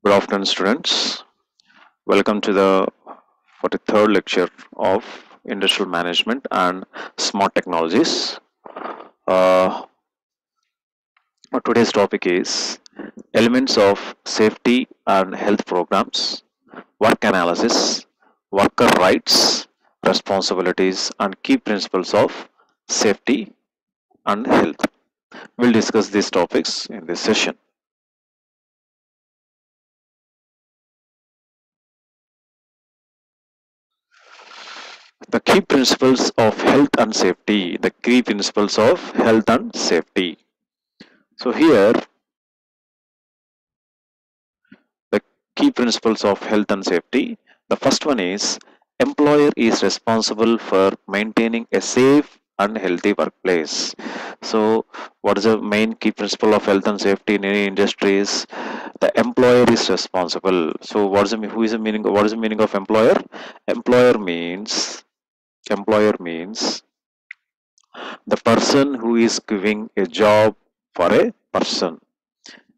Good afternoon, students. Welcome to the 43rd lecture of Industrial Management and Smart Technologies. Uh, Today's topic is elements of safety and health programs, work analysis, worker rights, responsibilities, and key principles of safety and health. We'll discuss these topics in this session. The key principles of health and safety. The key principles of health and safety. So here, the key principles of health and safety. The first one is employer is responsible for maintaining a safe and healthy workplace. So what is the main key principle of health and safety in any industries? The employer is responsible. So who is the meaning? What is the meaning of employer? Employer means employer means the person who is giving a job for a person.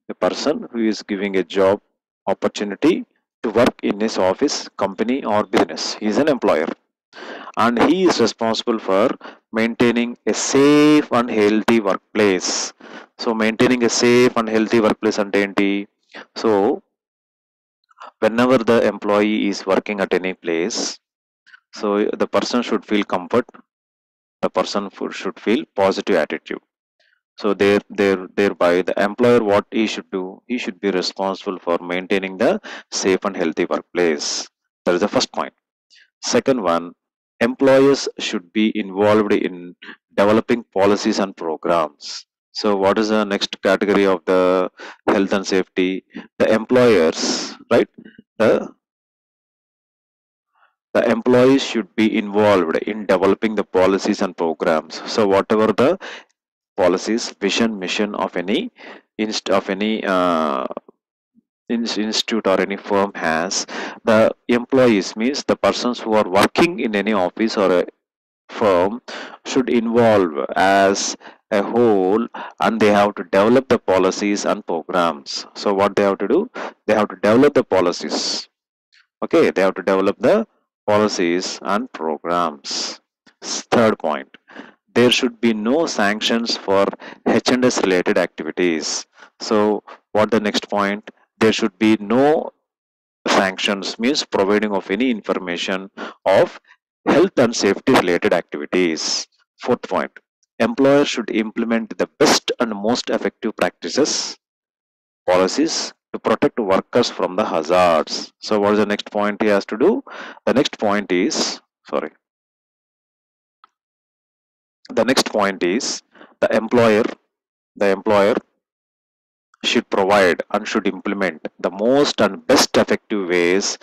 A person who is giving a job opportunity to work in his office, company, or business. He is an employer and he is responsible for maintaining a safe and healthy workplace. So, maintaining a safe and healthy workplace and enti. So, whenever the employee is working at any place, so the person should feel comfort, the person should feel positive attitude. So thereby the employer what he should do, he should be responsible for maintaining the safe and healthy workplace. That is the first point. Second one, employers should be involved in developing policies and programs. So what is the next category of the health and safety? The employers, right? The the employees should be involved in developing the policies and programs. So whatever the policies, vision, mission of any institute or any firm has, the employees means the persons who are working in any office or a firm should involve as a whole, and they have to develop the policies and programs. So what they have to do, they have to develop the policies. Okay, they have to develop the policies and programs. Third point, there should be no sanctions for H&S related activities. So what the next point, there should be no sanctions means providing of any information of health and safety related activities. Fourth point, employers should implement the best and most effective practices, policies to protect workers from the hazards. So what is the next point he has to do? The next point is, sorry, the next point is the employer should provide and should implement the most and best effective ways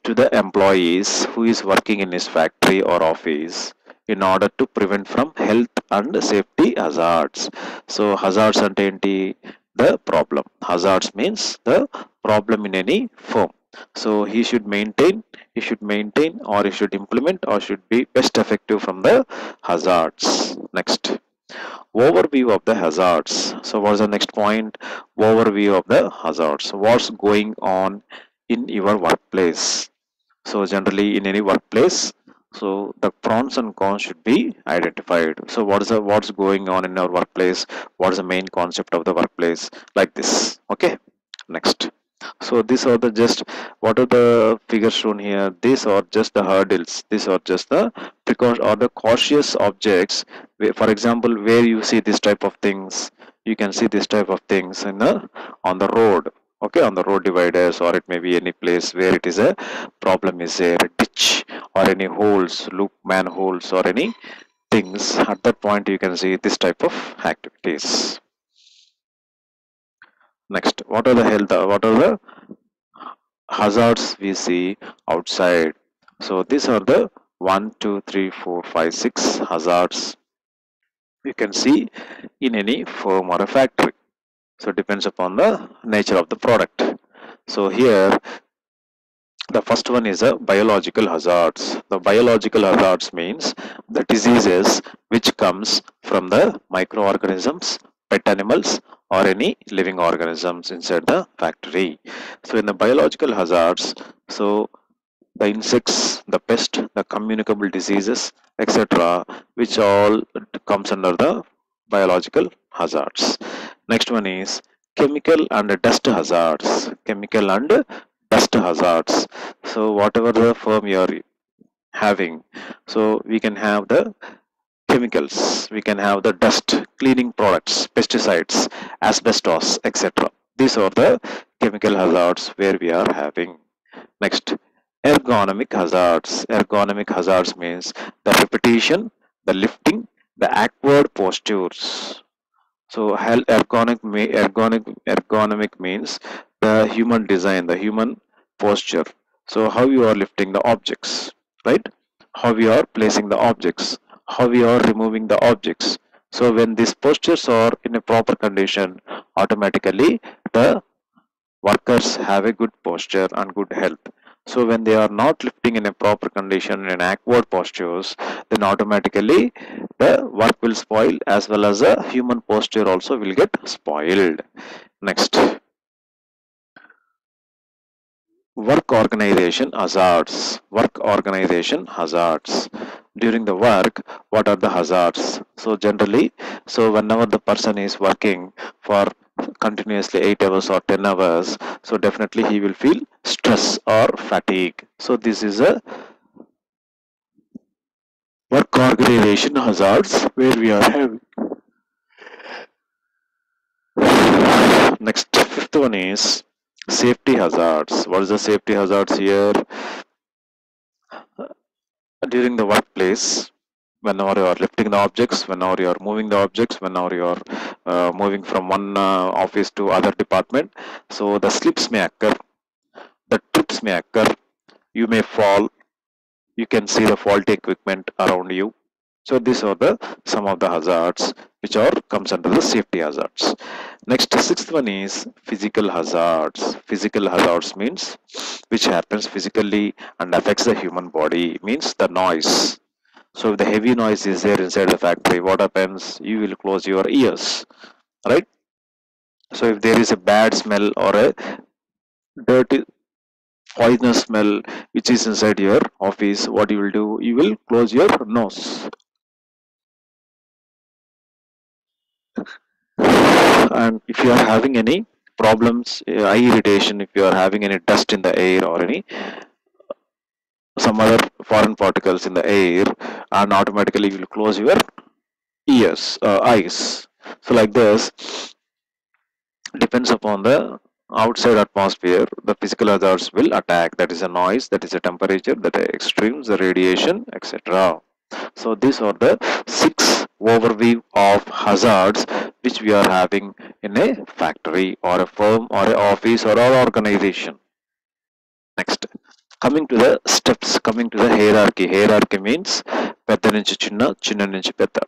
to the employees who is working in his factory or office in order to prevent from health and safety hazards. So hazards ante the problem. Hazards means the problem in any firm. So he should maintain or he should implement or should be best effective from the hazards. Next, overview of the hazards. So what's the next point? Overview of the hazards. What's going on in your workplace? So generally in any workplace, so the pros and cons should be identified. So what's going on in our workplace? What is the main concept of the workplace? Like this. Okay. Next. So these are the just what are the figures shown here? These are just the hurdles. These are just the precaution or the cautious objects. For example, where you see this type of things, you can see this type of things in the on the road. Okay, on the road dividers, or it may be any place where it is a problem is there, a ditch or any holes, loop manholes or any things. At that point, you can see this type of activities. Next, what are the health? What are the hazards we see outside? So these are the 1, 2, 3, 4, 5, 6 hazards you can see in any firm or a factory. So it depends upon the nature of the product. So here the first one is a biological hazards. The biological hazards means the diseases which comes from the microorganisms pet animals or any living organisms inside the factory. So in the biological hazards, so the insects, the pest, the communicable diseases, etc., which all comes under the biological hazards. Next one is chemical and dust hazards. Chemical and dust hazards. So whatever the firm you are having, so we can have the chemicals, we can have the dust, cleaning products, pesticides, asbestos, etc. These are the chemical hazards where we are having. Next, ergonomic hazards. Ergonomic hazards means the repetition, the lifting, the awkward postures. So ergonomic means the human design, the human posture. So how you are lifting the objects, right? How you are placing the objects, how you are removing the objects. So when these postures are in a proper condition, automatically the workers have a good posture and good health. So when they are not lifting in a proper condition in awkward postures, then automatically the work will spoil as well as the human posture also will get spoiled. Next, work organization hazards. Work organization hazards. During the work, what are the hazards? So generally, so whenever the person is working for continuously 8 hours or 10 hours, so definitely he will feel stress or fatigue. So this is a work organization hazards where we are having. Next, fifth one is safety hazards. What is the safety hazards here? During the workplace, whenever you are lifting the objects, whenever you are moving the objects, whenever you are moving from one office to other department, so the slips may occur, the trips may occur, you may fall, you can see the faulty equipment around you. So these are the some of the hazards which are comes under the safety hazards. Next, sixth one is physical hazards. Physical hazards means which happens physically and affects the human body, means the noise. So if the heavy noise is there inside the factory, what happens? You will close your ears, right? So if there is a bad smell or a dirty poisonous smell which is inside your office, what you will do? You will close your nose. And if you are having any problems, eye irritation, if you are having any dust in the air or any some other foreign particles in the air, and automatically you will close your eyes. So like this, depends upon the outside atmosphere, the physical hazards will attack. That is a noise, that is a temperature, that are extremes, the radiation, etc. So these are the 6 overview of hazards which we are having in a factory or a firm or an office or an organization. Next, coming to the steps, coming to the hierarchy. Hierarchy means పెద్ద నుంచి చిన్న, చిన్న నుంచి పెద్ద,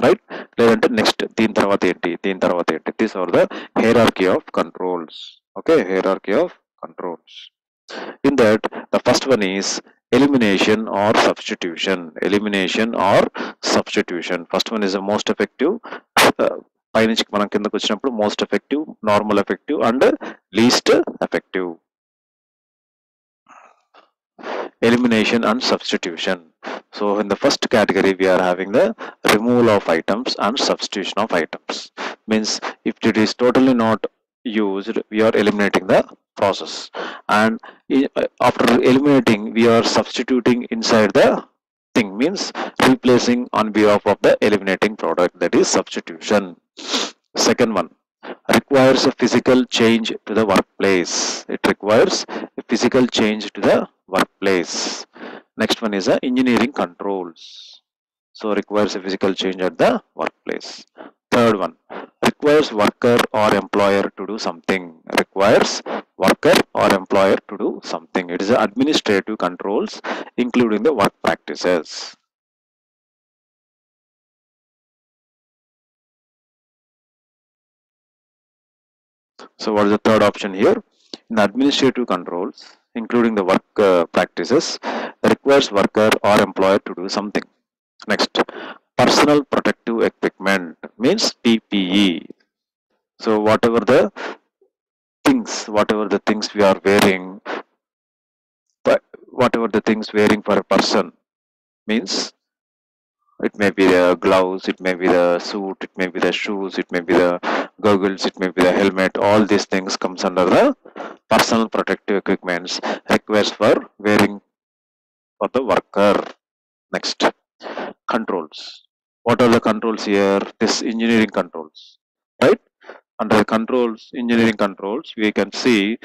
right? లేదంటే next దీని తర్వాత ఏంటి, దీని తర్వాత ఏంటి. These are the hierarchy of controls. Okay, hierarchy of controls. In that, the first one is elimination or substitution. Elimination or substitution. First one is the most effective. పైనుంచి మనం కిందకు వచ్చినప్పుడు most effective, normal effective and least effective. Elimination and substitution. So in the first category we are having the removal of items and substitution of items. Means if it is totally not used, we are eliminating the process, and after eliminating we are substituting inside the thing, means replacing on behalf of the eliminating product, that is substitution. Second one requires a physical change to the workplace. It requires a physical change to the workplace. Next one is engineering controls. So requires a physical change at the workplace. Third one requires worker or employer to do something. Requires worker or employer to do something. It is administrative controls including the work practices. So what is the third option here? In administrative controls including the work practices, requires worker or employer to do something. Next, personal protective equipment means PPE. So whatever the things we are wearing, but whatever the things wearing for a person means it may be the gloves, it may be the suit, it may be the shoes, it may be the goggles, it may be the helmet. All these things comes under the personal protective equipments requires for wearing for the worker. Next, controls. What are the controls here? This engineering controls, right? Under the controls, engineering controls, we can see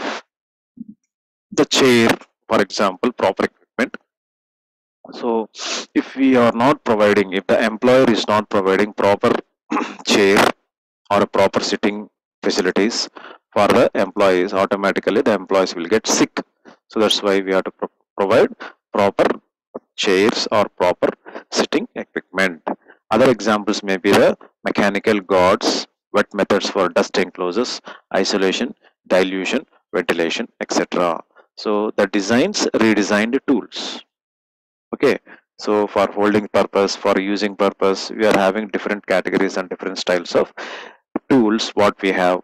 the chair, for example, proper equipment. So, if we are not providing, if the employer is not providing proper chair or a proper sitting facilities for the employees, automatically the employees will get sick. So that's why we have to provide proper chairs or proper sitting equipment. Other examples may be the mechanical guards, wet methods for dust enclosures, isolation, dilution, ventilation, etc. So the designs redesigned tools. Okay, so for holding purpose, for using purpose, we are having different categories and different styles of tools what we have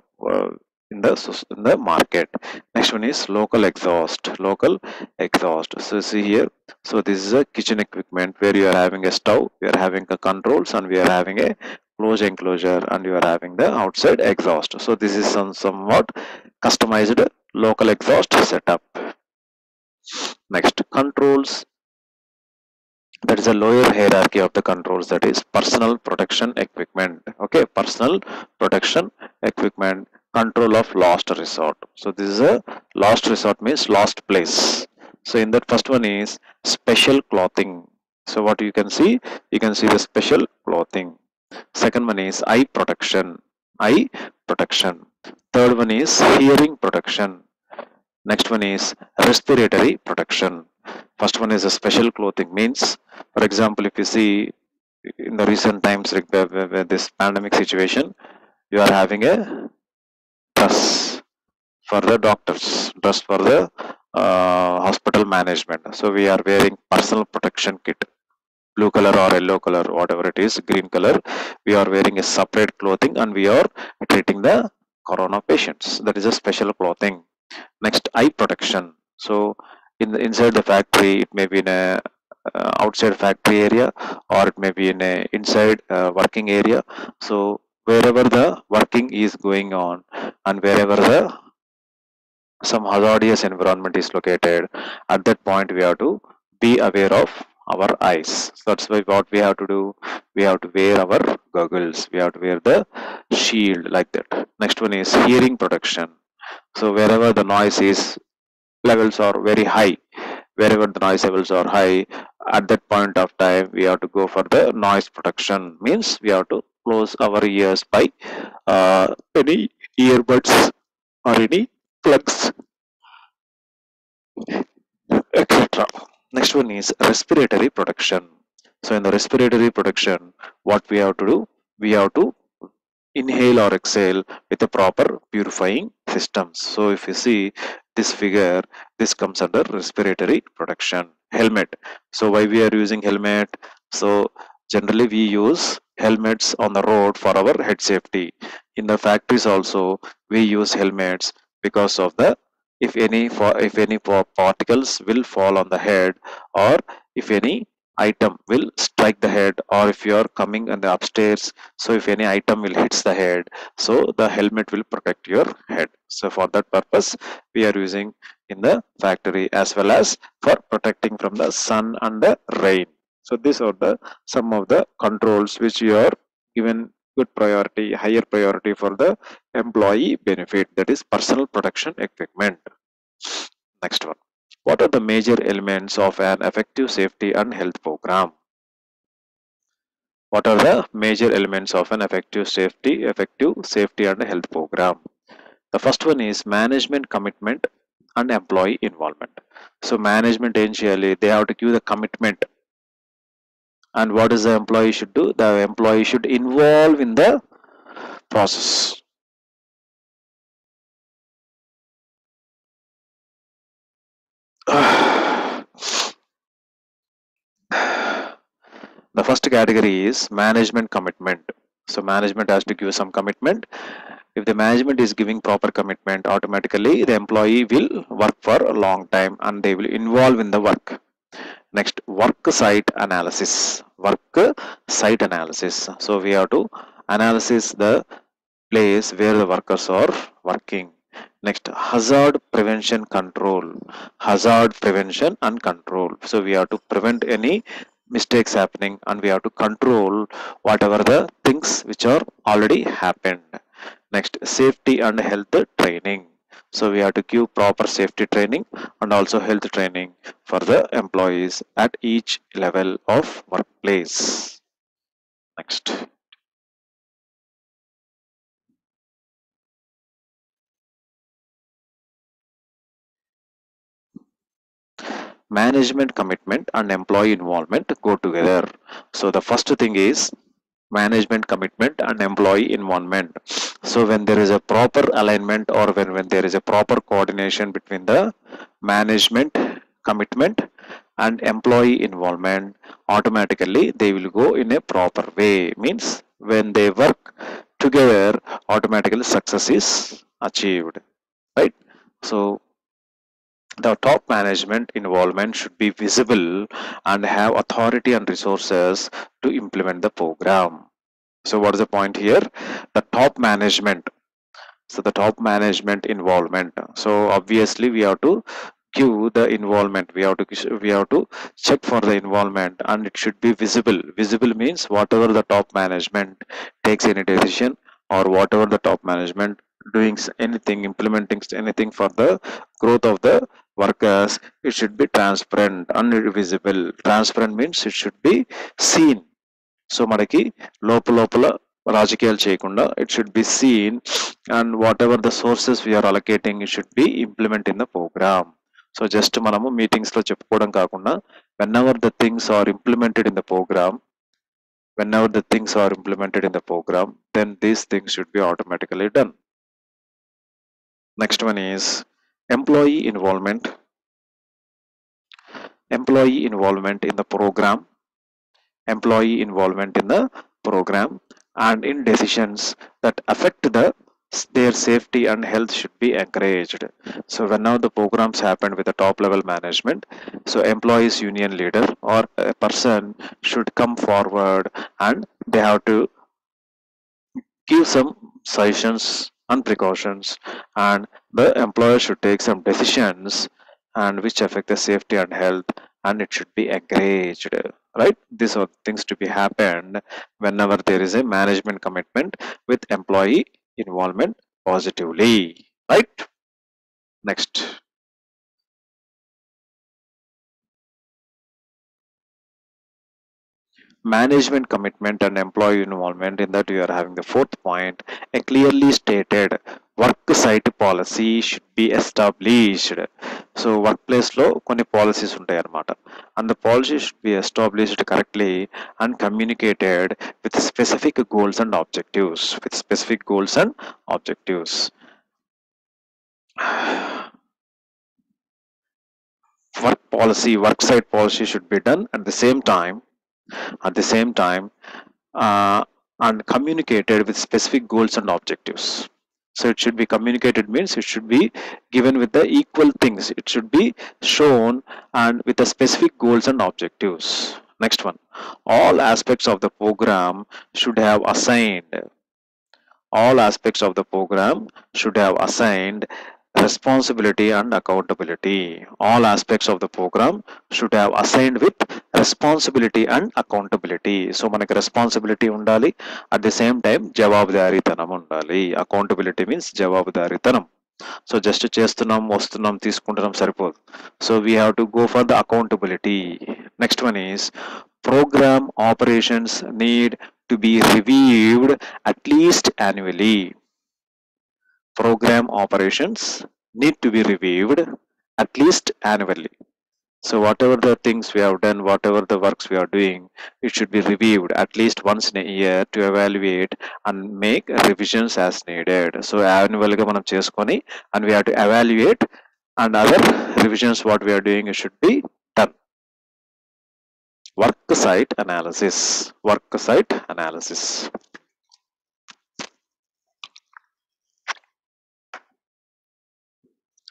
in the in the market. Next one is local exhaust. Local exhaust. So see here. So this is a kitchen equipment where you are having a stove, we are having a controls, and we are having a closed enclosure, and you are having the outside exhaust. So this is somewhat customized local exhaust setup. Next, controls, that is a lower hierarchy of the controls, that is personal protection equipment. Okay, personal protection equipment, control of last resort. So this is a last resort means last place. So in that first one is special clothing. So what you can see the special clothing. Second one is eye protection, eye protection. Third one is hearing protection. Next one is respiratory protection. First one is a special clothing means, for example, if you see in the recent times, like this pandemic situation, you are having a dress for the doctors, dress for the hospital management. So we are wearing personal protection kit, blue color or yellow color, whatever it is, green color. We are wearing a separate clothing and we are treating the corona patients. That is a special clothing. Next, eye protection. So in the inside the factory, it may be in a outside factory area, or it may be in a inside working area. So wherever the working is going on and wherever the some hazardous environment is located, at that point we have to be aware of our eyes. So that's why what we have to do, we have to wear our goggles, we have to wear the shield, like that. Next one is hearing protection. So wherever the noise is levels are very high, wherever the noise levels are high, at that point of time we have to go for the noise protection, means we have to close our ears by any earbuds or any plugs, etc. Next one is respiratory protection. So in the respiratory protection, what we have to do, we have to inhale or exhale with a proper purifying systems. So if you see this figure, this comes under respiratory protection. Helmet. So why we are using helmet? So generally we use helmets on the road for our head safety. In the factories also we use helmets because of the, if any particles will fall on the head, or if any item will strike the head, or if you are coming in the upstairs, so if any item will hits the head, so the helmet will protect your head. So for that purpose we are using in the factory, as well as for protecting from the sun and the rain. So these are the some of the controls which you are given good priority, higher priority for the employee benefit, that is personal protection equipment. Next one, what are the major elements of an effective safety and health program? What are the major elements of an effective safety and health program? The first one is management commitment and employee involvement. So management initially they have to give the commitment, and what is the employee should do? The employee should involve in the process. The first category is management commitment. So management has to give some commitment. If the management is giving proper commitment, automatically the employee will work for a long time and they will involve in the work. Next, work site analysis. Work site analysis. So we have to analysis the place where the workers are working. Next, hazard prevention control. Hazard prevention and control. So we have to prevent any mistakes happening and we have to control whatever the things which are already happened. Next, safety and health training. So we have to give proper safety training and also health training for the employees at each level of workplace. Next, management commitment and employee involvement go together. So the first thing is management commitment and employee involvement. So when there is a proper alignment or when there is a proper coordination between the management commitment and employee involvement, automatically they will go in a proper way. Means when they work together, automatically success is achieved, right? So the top management involvement should be visible and have authority and resources to implement the program. So what is the point here? The top management. So the top management involvement. So obviously we have to give the involvement. We have to check for the involvement and it should be visible. Visible means whatever the top management takes any decision or whatever the top management doing anything, implementing anything for the growth of the workers, it should be transparent and visible. Transparent means it should be seen. So మనకి లోపల లోపల రాజకీయాలు చేయకుండా it should be seen and whatever the sources we're allocating it should be implement in the program. So just మనము meetings లో చెప్పుకోవడం కాకుండా whenever the things are implemented in the program, whenever the things are implemented in the program, then these things should be automatically done. Next one is employee involvement. Employee involvement in the program, employee involvement in the program and in decisions that affect their safety and health should be encouraged. So whenever the programs happen with the top level management, so employees union leader or a person should come forward and they have to give some suggestions and precautions, and the employer should take some decisions and which affect the safety and health, and it should be encouraged, right? These are things to be happened whenever there is a management commitment with employee involvement positively, right? Next, management commitment and employee involvement. In that, you are having the fourth point, a clearly stated work site policy should be established. So workplace లో కొన్ని policies ఉంటాయి అన్నమాట, and the policy should be established correctly and communicated with specific goals and objectives. With specific goals and objectives. Work site policy should be done at the same time and communicated with specific goals and objectives. So it should be communicated means it should be given with the equal things. It should be shown and with the specific goals and objectives. Next one, all aspects of the program should have assigned. All aspects of the program should have assigned responsibility and accountability. All aspects of the program should have assigned with responsibility and accountability. So మనకి responsibility ఉండాలి, at the same time జవాబుదారీతనం ఉండాలి. Accountability means జవాబుదారీతనం. So just చేస్తున్నాం వస్తున్నాం తీసుకుంటున్నాం సరిపోదు. So we have to go for the accountability. Next one is program operations need to be reviewed at least annually. Program operations need to be reviewed at least annually. So whatever the things we have done, whatever the works we are doing, it should be reviewed at least once in a year to evaluate and make revisions as needed. So annual ga manam cheskoni and we have to evaluate and other revisions what we are doing it should be done. Work site analysis. Work site analysis.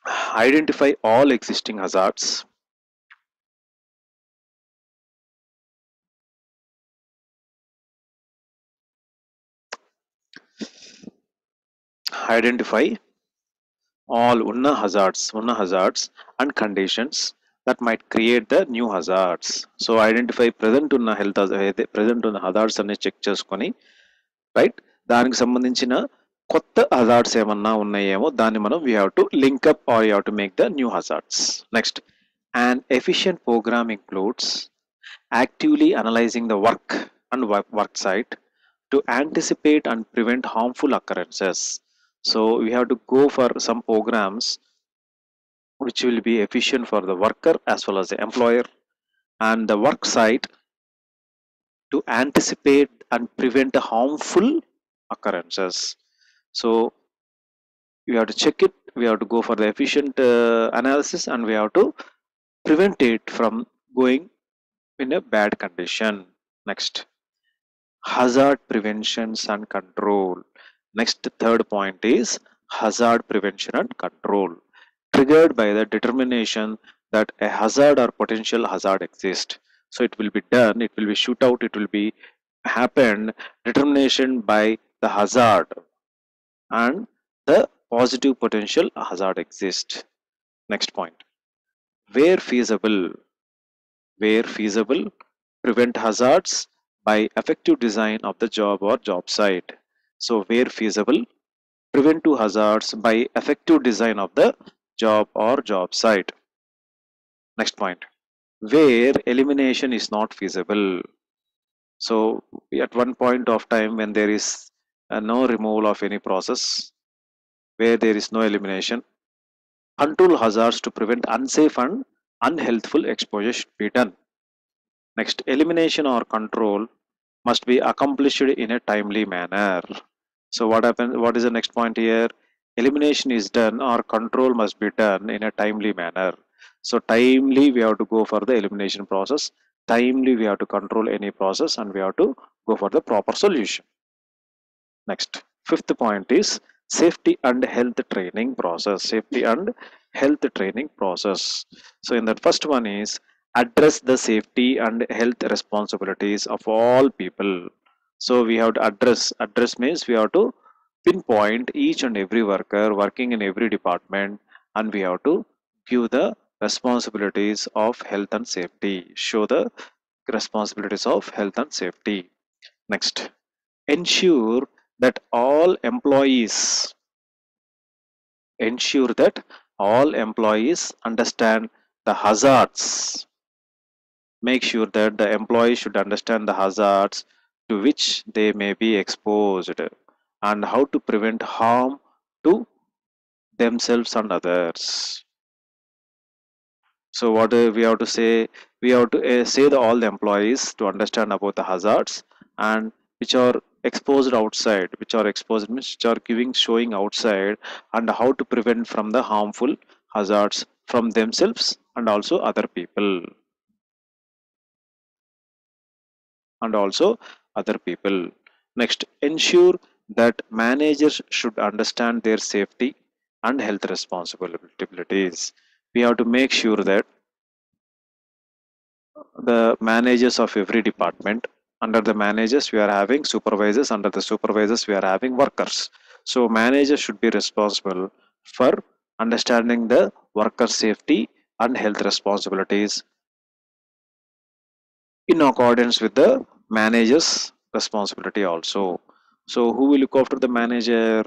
Identify all existing hazards. Identify all ఉన్న hazards and conditions that might create the new hazards. So identify present ఉన్న health present ఉన్న hazards అన్ని check చేసుకొని right దానికి సంబంధించిన కొత్త hazards ఏమన్నా ఉన్నాయేమో దాన్ని మనం we have to link up or you have to make the new hazards. Next, an efficient program includes actively analyzing the work and work site to anticipate and prevent harmful occurrences. So we have to go for some programs which will be efficient for the worker as well as the employer and the work site to anticipate and prevent the harmful occurrences. So we have to check it, we have to go for the efficient analysis, and we have to prevent it from going in a bad condition. Next, hazard preventions and control. Next, third point is hazard prevention and control, triggered by the determination that a hazard or potential hazard exists. So it will be done, it will be shoot out, it will be happened, determination by the hazard and the positive potential hazard exists. Next point, where feasible, where feasible, prevent hazards by effective design of the job or job site. So where feasible, prevent two hazards by effective design of the job or job site. Next point, where elimination is not feasible. So at one point of time when there is no removal of any process, where there is no elimination, control hazards to prevent unsafe and unhealthful exposure should be done. Next, elimination or control must be accomplished in a timely manner. So what happens? What is the next point here? Elimination is done or control must be done in a timely manner. So timely we have to go for the elimination process. Timely we have to control any process and we have to go for the proper solution. Next, fifth point is safety and health training process. Safety and health training process. So in that first one is address the safety and health responsibilities of all people. So we have to address means we have to pinpoint each and every worker working in every department, and we have to give the responsibilities of health and safety, show the responsibilities of health and safety. Next, ensure that all employees ensure that all employees understand the hazards. Make sure that the employees should understand the hazards to which they may be exposed and how to prevent harm to themselves and others. So what we have to say, we have to say all the employees to understand about the hazards and which are exposed outside, which are exposed means which are giving showing outside, and how to prevent from the harmful hazards from themselves and also other people and also other people. Next, ensure that managers should understand their safety and health responsibilities. We have to make sure that the managers of every department, under the managers we are having supervisors, under the supervisors we are having workers. So managers should be responsible for understanding the worker safety and health responsibilities in accordance with the manager's responsibility also. So who will look after the manager?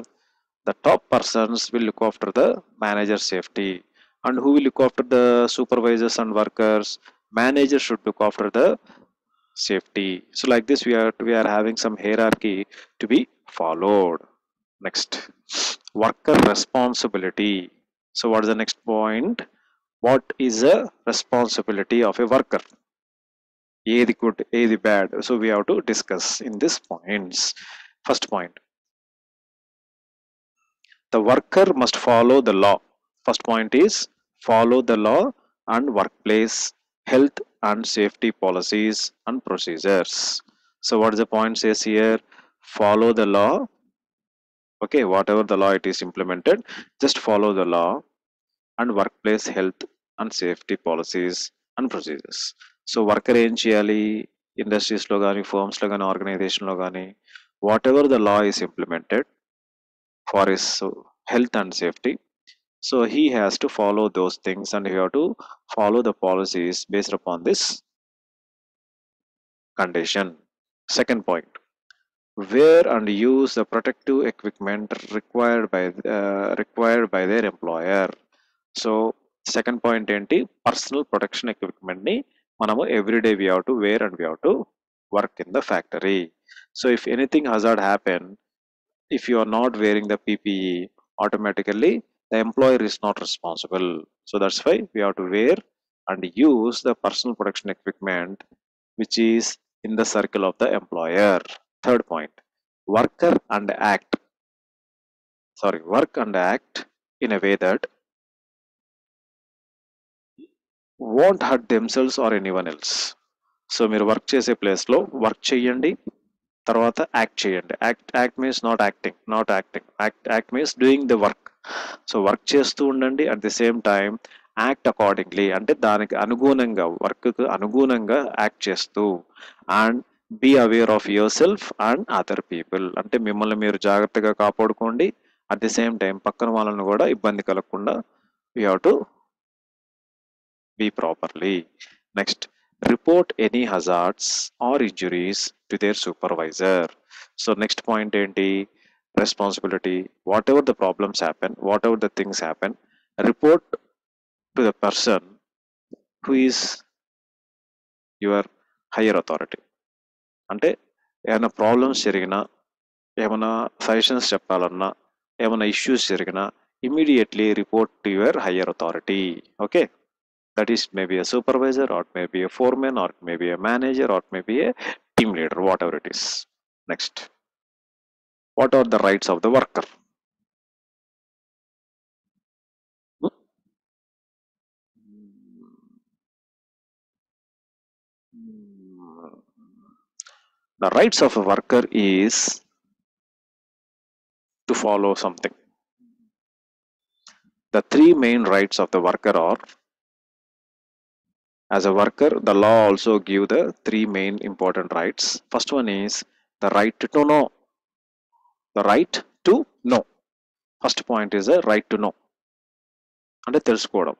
The top persons will look after the manager safety. And who will look after the supervisors and workers? Manager should look after the safety. So like this we are having some hierarchy to be followed. Next, worker responsibility. So what is the next point? What is a responsibility of a worker? ఏది good, ఏది bad? So we have to discuss in this points. First point, the worker must follow the law. First point is follow the law and workplace health and safety policies and procedures. So what is the point says here? Follow the law. Okay, whatever the law it is implemented, just follow the law and workplace health and safety policies and procedures. So worker ఏం చేయాలి, ఇండస్ట్రీస్లో కానీ ఫర్మ్స్లో కానీ ఆర్గనైజేషన్లో కానీ what ever the law is implemented for his health and safety, so he has to follow those things and he have to follow the policies based upon this condition. Second point, wear and use the protective equipment required by their employer. So second point ఏంటి, personal protection equipment ని మనము everyday we have to wear and we have to work in the factory. So if anything hazard happen, if you are not wearing the PPE, automatically the employer is not responsible. So that's why we have to wear and use the personal protection equipment which is in the circle of the employer. Third point, worker and act work and act in a way that won't hurt themselves or anyone else. So మీరు work చేసే ప్లేస్లో work చేయండి, తర్వాత act చేయండి. Act means act means doing the work. So work చేస్తూ ఉండండి, at the same time act accordingly, అంటే దానికి అనుగుణంగా వర్క్కు అనుగుణంగా యాక్ట్ చేస్తూ, and be aware of yourself and other people, అంటే మిమ్మల్ని మీరు జాగ్రత్తగా కాపాడుకోండి, అట్ ది సేమ్ టైం పక్కన వాళ్ళని కూడా ఇబ్బంది కలగకుండా you have to be properly. Next, report any hazards or injuries to their supervisor. So next point enti, responsibility, whatever the problems happen, whatever the things happen, report to the person who is your higher authority. అంటే ఏమైనా problems జరిగినా, ఏమైనా suggestions చెప్పాలన్నా, ఏమైనా issues జరిగినా immediately report to your higher authority. Okay, that is maybe a supervisor or maybe a foreman or maybe a manager or maybe a team leader, whatever it is. Next, what are the rights of the worker? The rights of a worker is to follow something. The three main rights of the worker are, as a worker the law also give the three main important rights. First one is the right to know. The right to know. First point is the right to know, అంటే తెలుసుకోవడం.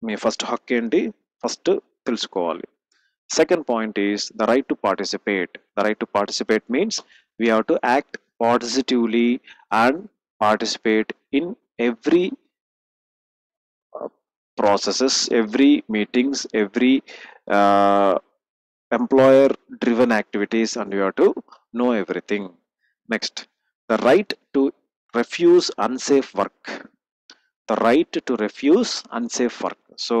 మీ first Haq ఏంటి, first తెలుసుకోవాలి. Second point is the right to participate. The right to participate means we have to act positively and participate in every processes, every meetings, every uh, employer driven activities, and you have to know everything. Next, the right to refuse unsafe work. The right to refuse unsafe work. So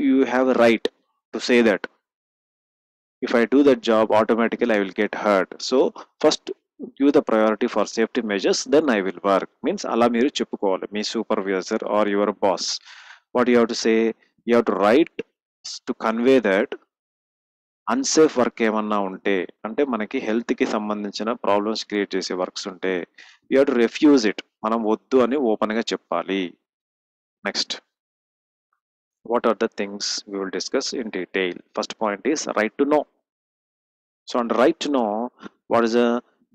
you have a right to say that if I do that job automatically I will get hurt, so first give the priority for safety measures, then I will work, means అలా మీరు చెప్పుకోవాలి మీ supervisor or your boss. What you have to say, you have to right to convey that unsafe work ఏమన్నా ఉంటే, అంటే మనకి హెల్త్కి సంబంధించిన ప్రాబ్లమ్స్ క్రియేట్ చేసే వర్క్స్ ఉంటే you have to refuse it, మనం వద్దు అని ఓపెన్గా చెప్పాలి. Next, what are the things we will discuss in detail. First point is right to know. So on the right to know, what is the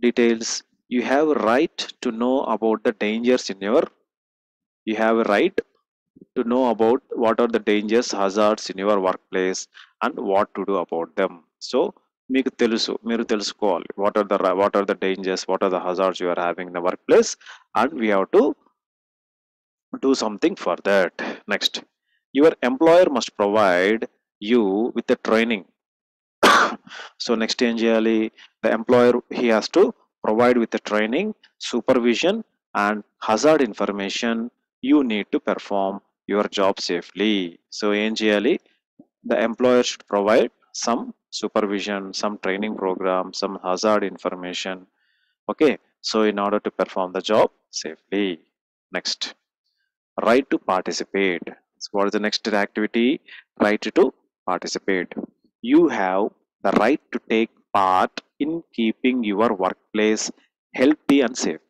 details? You have a right to know about the dangers in your, you have a right to know about what are the dangers, hazards in your workplace and what to do about them. So మీకు తెలుసు, మీరు తెలుసుకోవాలి what are the dangers, what are the hazards you are having in the workplace, and we have to do something for that. Next, your employer must provide you with the training. So next ఏం చేయాలి, the employer he has to provide with the training, supervision and hazard information you need to perform your job safely. So ఏం చేయాలి, the employer should provide some supervision, some training program, some hazard information. Okay, so in order to perform the job safely. Next, right to participate. So what is the next activity? Right to participate. You have the right to take part in keeping your workplace healthy and safe.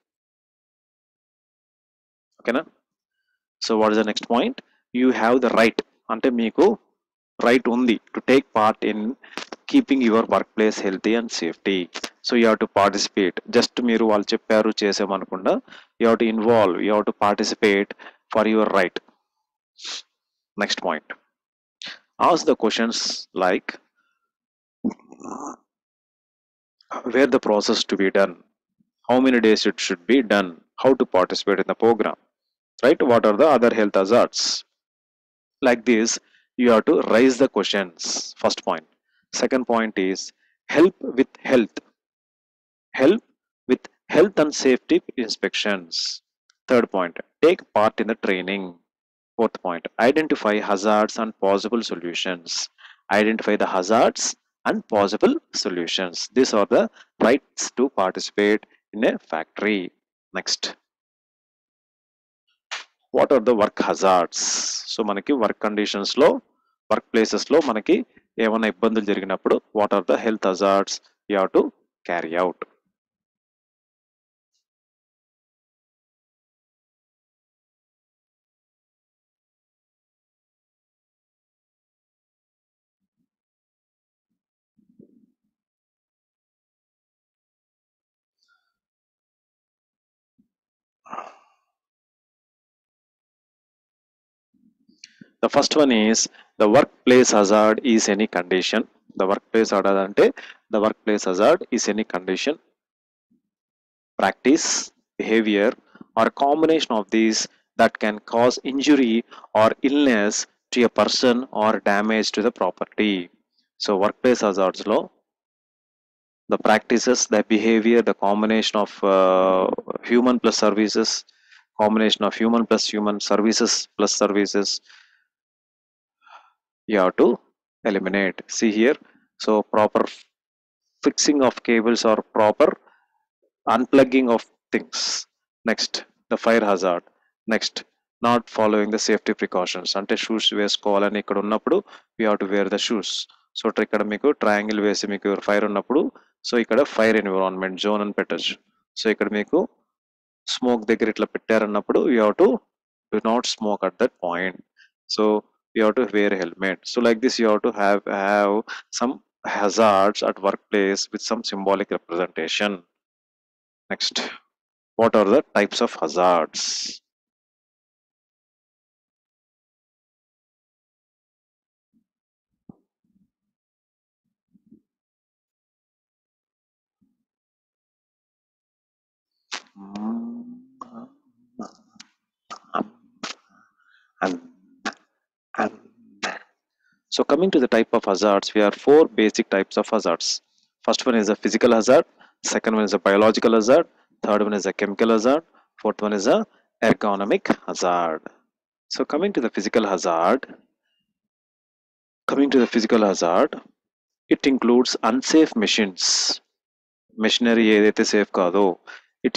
Okay na? So what is the next point? You have the right, ante meeku right undi to take part in keeping your workplace healthy and safety. So you have to participate. Just మీరు వాళ్ళు చెప్పారు చేసామనకుండా you have to involve, you have to participate for your right. Next point. Ask the questions like where the process to be done, how many days it should be done, how to participate in the program, right? What are the other health hazards? Like this, you have to raise the questions. First point. Second point is help with health. Help with health and safety inspections. Third point, take part in the training. Fourth point, identify hazards and possible solutions. Identify the hazards and possible solutions. These are the rights to participate in a factory. Next, what are the work hazards? So మనకి work conditions లో work places లో మనకి ఏమైనా ఇబ్బందులు జరిగినప్పుడు what are the health hazards you have to carry out. The first one is the workplace hazard is any condition. The workplace hazard ante the workplace hazard is any condition, practice, behavior, or a combination of these that can cause injury or illness to a person or damage to the property. So workplace hazards law, the practices, the behavior, the combination of human plus services, combination of human plus human, services plus services, you have to eliminate. See here, so proper fixing of cables or proper unplugging of things. Next, the fire hazard. Next, not following the safety precautions. అంటే shoes వేసుకోవాలని ఇక్కడ ఉన్నప్పుడు we have to wear the shoes. So ఇక్కడ మీకు triangle వేసి మీకు fire ఉన్నప్పుడు so ఇక్కడ ఫైర్ ఎన్విరాన్మెంట్ జోన్ అని పెట్టచ్చు. సో ఇక్కడ మీకు స్మోక్ దగ్గర ఇట్లా పెట్టారన్నప్పుడు you have to do not smoke at that point. So you have to wear a helmet. So like this you have to have some hazards at workplace with some symbolic representation. Next, what are the types of hazards? And, and so coming to the type of hazards, we have four basic types of hazards. First one is a physical hazard, second one is a biological hazard, third one is a chemical hazard, fourth one is a ergonomic hazard. So coming to the physical hazard, it includes unsafe machines. Machinery ఏదైతే safe కాదో it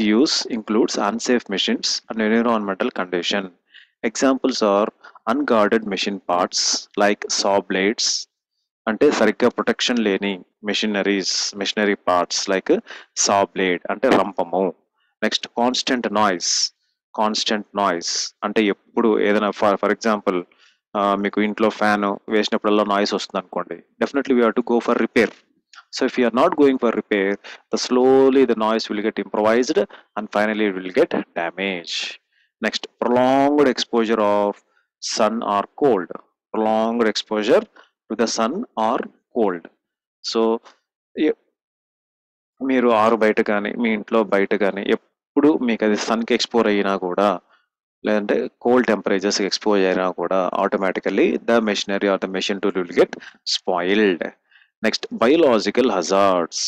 includes unsafe machines and environmental condition. Examples are unguarded machine parts like saw blades అంటే సరిగ్గా protection లేని machinery parts like సా blade అంటే రంపము. Next constant noise అంటే ఎప్పుడు ఏదైనా for example మీకు ఇంట్లో ఫ్యాన్ వేసినప్పుడల్లా నాయిస్ వస్తుంది అనుకోండి, definitely we have to go for repair. So if you are not going for repair, slowly the noise will get improvised and finally it will get damage. Next, prolonged exposure of sun or cold. Prolonged exposure to the sun or cold. So మీరు ఆరు బయట కానీ మీ ఇంట్లో బయట కానీ ఎప్పుడు మీకు అది సన్కి ఎక్స్పోజ్ అయినా కూడా లేదంటే కోల్డ్ టెంపరేచర్స్ ఎక్స్పోజ్ అయినా కూడా automatically the machinery or the machine tool will get spoiled. Next, biological hazards.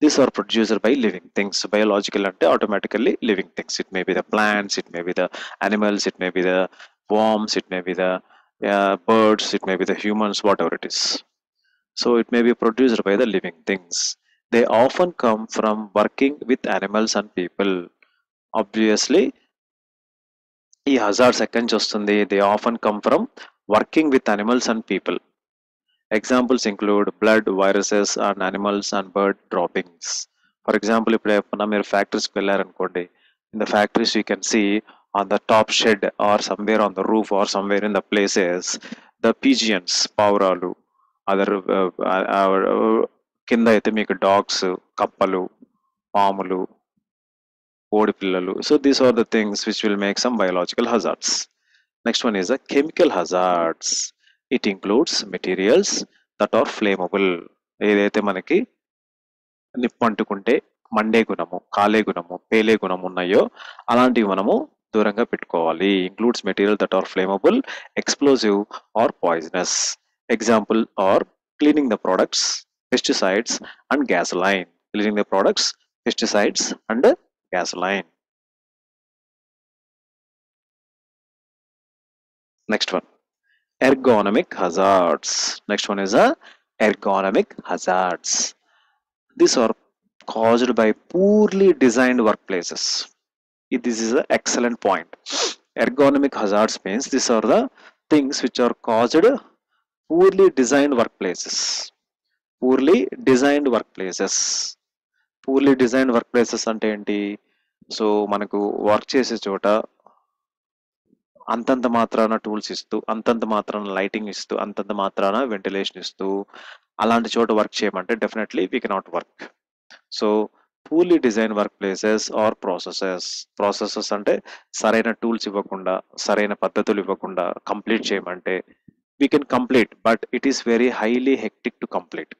These are produced by living things. Biological ante automatically living things. It may be the plants, it may be the animals, it may be the worms, it may be the birds, it may be the humans, whatever it is. So it may be produced by the living things. They often come from working with animals and people. Obviously, ఈ hazards ఎక్కడి నుంచి వస్తుంది? They often come from working with animals and people. Examples include blood, viruses, and animals and bird droppings. For example, ఇప్పుడు ఎప్పుడన్నా మీరు ఫ్యాక్టరీస్కి వెళ్ళారనుకోండి, in the factories you can see on the top shed or somewhere on the roof or somewhere in the places, the pigeons, pavralu, other కింద అయితే మీకు dogs, కప్పలు, పాములు, కోడి పిల్లలు. So these are the things which will make some biological hazards. Next one is a chemical hazards. It includes materials that are flammable. ఏదైతే మనకి నిప్పు అంటుకుంటే మండే గుణము, కాలే గుణము, పేలే గుణము ఉన్నాయో అలాంటివి మనము దూరంగా పెట్టుకోవాలి. Includes material that are flammable, explosive or poisonous. Example are cleaning the products, pesticides and gasoline. Cleaning the products, pesticides and gasoline. Next one, ergonomic hazards. Next one is a ergonomic hazards. These are caused by poorly designed workplaces. This is an excellent point. Ergonomic hazards means these are the things which are caused poorly designed workplaces. Poorly designed workplaces. Poorly designed workplaces అంటే ఏంటి? So మనకు work చేసే చోట అంతంత మాత్రాన tools ఇస్తూ, అంతంత మాత్రాన లైటింగ్ ఇస్తూ, అంతంత మాత్రాన వెంటిలేషన్ ఇస్తూ అలాంటి చోట వర్క్ చేయమంటే definitely we cannot work. So poorly design work places or processes అంటే సరైన టూల్స్ ఇవ్వకుండా, సరైన పద్ధతులు ఇవ్వకుండా కంప్లీట్ చేయమంటే we can complete, but it is very highly hectic to complete.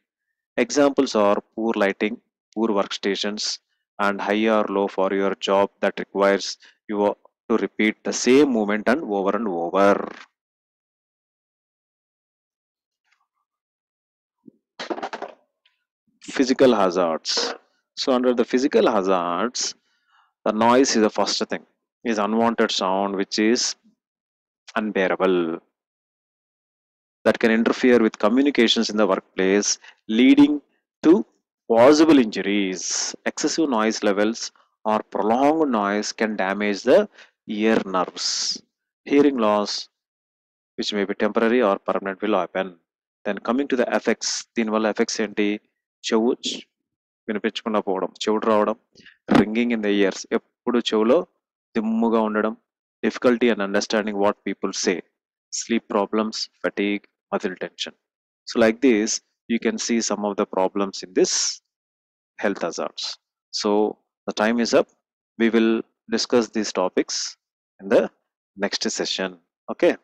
Examples are poor lighting, poor work stations and high or low for your job that requires you to repeat the same movement and over and over. Physical hazards. So under the physical hazards, the noise is the first thing. Is unwanted sound which is unbearable, that can interfere with communications in the workplace, leading to possible injuries. Excessive noise levels or prolonged noise can damage the ear nerves. Hearing loss, which may be temporary or permanent, will happen. Then coming to the effects, దీనివల్ల effects ఏంటి? చెవు వినిపించకుండా పోవడం, చెవుడు రావడం, ringing in the years, ఎప్పుడు చెవులో దిమ్ముగా ఉండడం, difficulty and understanding what people say, sleep problems, fatigue, muscle tension. So like this, you can see some of the problems in this health hazards. So the time is up. We will discuss these topics in the next session. Okay.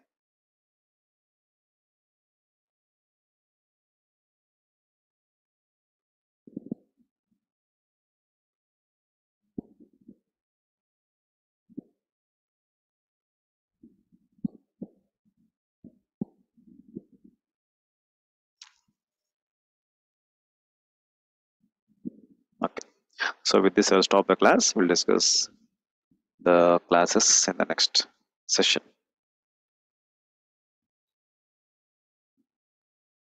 Okay. So with this, I'll stop the class. We'll discuss the classes in the next session.